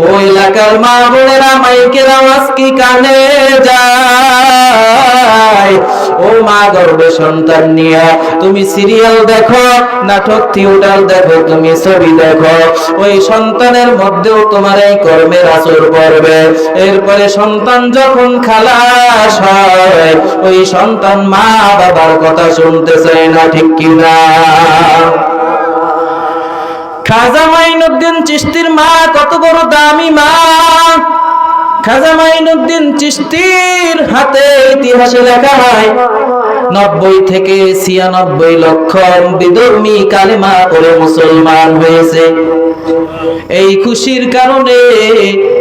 ওই এলাকার মা বোনেরা মাইকের আওয়াজ কি কানে যায়? ও মা গর্ভে সন্তান নিয়ে তুমি সিরিয়াল দেখো, নাটক থিয়েটার দেখো, তুমি ছবি দেখো, ওই সন্তানের মধ্যেও তোমার এই কর্মের আসর পড়বে। এরপরে সন্তান যখন খালাস হয়, ওই সন্তান মা বাবার কথা শুনতে চায় না, ঠিক কিনা? খাজা মাইনুদ্দিন চিশতির মা কত বড় দামি মা! খাজা মাইনুদ্দিন চিশতির হাতে ইতিহাসে লেখা হয় 90 থেকে 96 লক্ষ বিধর্মী কালেমা পড়ে মুসলমান হয়েছে। এই খুশির কারণে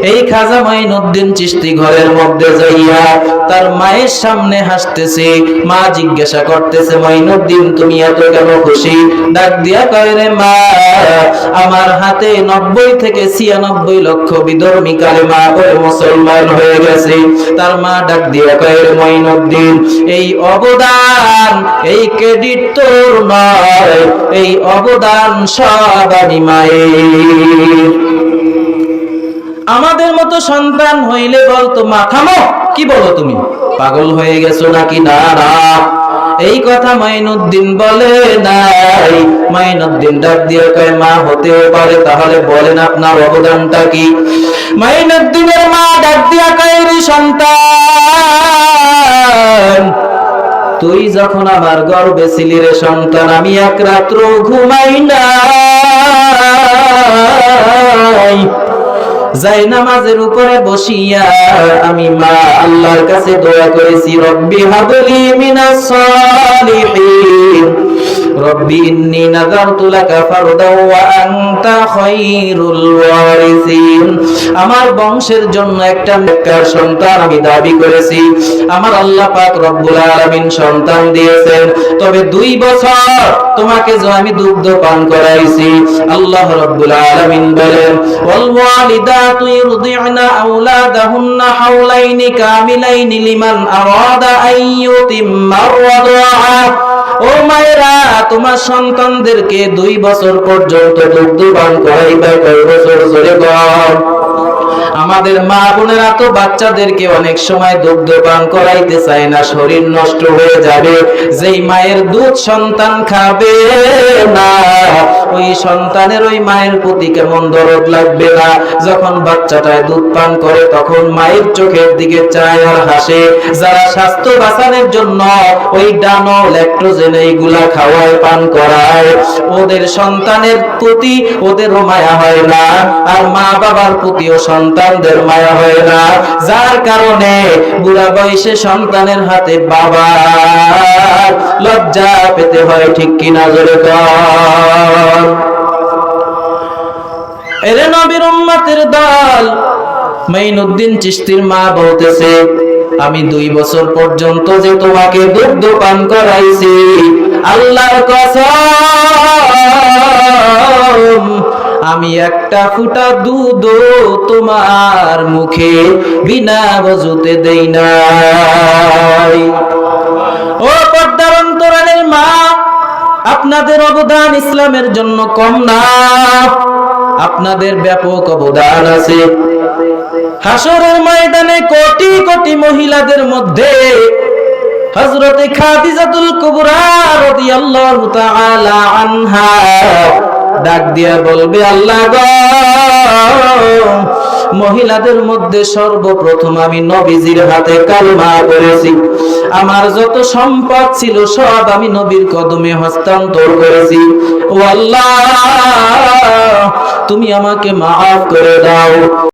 এই খাজা মাইনুদ্দিন চিশতি ঘরের মধ্যে যাইয়া তার মায়ের সামনে হাসতেছে। মা জিজ্ঞাসা করতেছে, মাইনুদ্দিন তুমি এত কেন খুশি? ডাক দিয়া কয়, রে মা, আমার হাতে 90 থেকে 96 লক্ষ বিধর্মী কালেমা পড়ে মুসলমান হয়ে গেছে। তার মা ডাক দিয়া কয়, রে মাইনুদ্দিন, এই অবদান, এই ক্রেডিট তোর নয়, এই অবদান সব আমি মায়ের। আমাদের মতো সন্তান হইলে বলতো, মা থামো, কি বলো তুমি, পাগল হয়ে গেছো নাকি? না না, এই কথা মাইনুদ্দিন বলে নাই। মাইনুদ্দিন ডাক দিয়ে কয়, মা হতেও পারে, তাহলে বলেন আপনার অবদানটা কি? মাইনুদ্দিনের মা ডাক দিয়া কয়, রে সন্তান, তুই যখন আমার গর্ভে ছিলি রে সন্তান, আমি এক রাত্র ঘুমাই নাই। যাই নামাজের উপরে বসিয়া আমি মা আল্লাহর কাছে দোয়া করেছি, রব্বি হাবলি মিনাস সালিহিন, রব্বি ইন্নী নাযারতু লাকা ফারদাও ওয়া আনতা খায়রুল ওয়ারিসিন। আমার বংশের জন্য একটা নেককার সন্তান আমি দাবি করেছি। আমার আল্লাহ পাক রব্বুল আলামিন সন্তান দিয়েছেন, তবে 2 বছর তোমাকে যে আমি দুগ্ধ পান করাইছি। আল্লাহ রব্বুল আলামিন বলেন, ওয়াল ওয়ালিদাতু ইরদি'না আওলাদাহুন্না হাওলাইনি কামিলাইনি লিমান আরাদা আন ইউতিম্মা আর-রাদআ। ও মায়েরা, তোমার সন্তানদেরকে 2 বছর পর্যন্ত দুগ্ধ পান করাইবা। কয় বছর? জোরে বল। আমাদের মা বোনেরা তো বাচ্চাদেরকে অনেক সময় দুগ্ধ পান করাইতে চায় না, শরীর নষ্ট হয়ে যাবে। যেই মায়ের দুধ সন্তান খাবে না, ওই সন্তানের ওই মায়ের প্রতি কেমন দরদ লাগবে না? যখন বাচ্চাটায় দুধ পান করে তখন মায়ের চোখের দিকে চায় আর হাসে। যারা স্বাস্থ্য বাঁচানোর জন্য ওই ডানো ল্যাকটোজেন এইগুলা খাওয়ায়, পান করায়, ওদের সন্তানের প্রতি ওদেরও মায়া হয় না, আর মা বাবার প্রতিও সন্তানদের মায়া হয় না। যার কারণে বুড়া বয়সে সন্তানের হাতে বাবার লজ্জা পেতে হয়, ঠিক কিনা? জোরে কর। এরে নবীর উম্মতের দল, মাইনুদ্দিন চিশতির মা বলতেছে, আমি 2 বছর পর্যন্ত যে তোমাকে দুগ্ধ পান করাইছি, আল্লাহর কসম, আমি একটা ফোঁটা দুধও তোমার মুখে বিনা ওযুতে দেই নাই। ও পর্দার অন্তরালের মা, আপনাদের অবদান ইসলামের জন্য কম না, আপনাদের ব্যাপক অবদান আছে। হাসরের ময়দানে কোটি কোটি মহিলাদের মধ্যে হযরতে খাদিজাতুল কুবরা রাদিয়াল্লাহু তাআলা আনহা ডাক দিয়া বলবে, আল্লাহ গো, মহিলাদের মধ্যে সর্বপ্রথম আমি নবীজির হাতে কালেমা পড়েছি। আমার যত সম্পদ ছিল সব আমি নবীর কদমে হস্তান্তর করেছি। ও আল্লাহ, তুমি আমাকে মাফ করে দাও।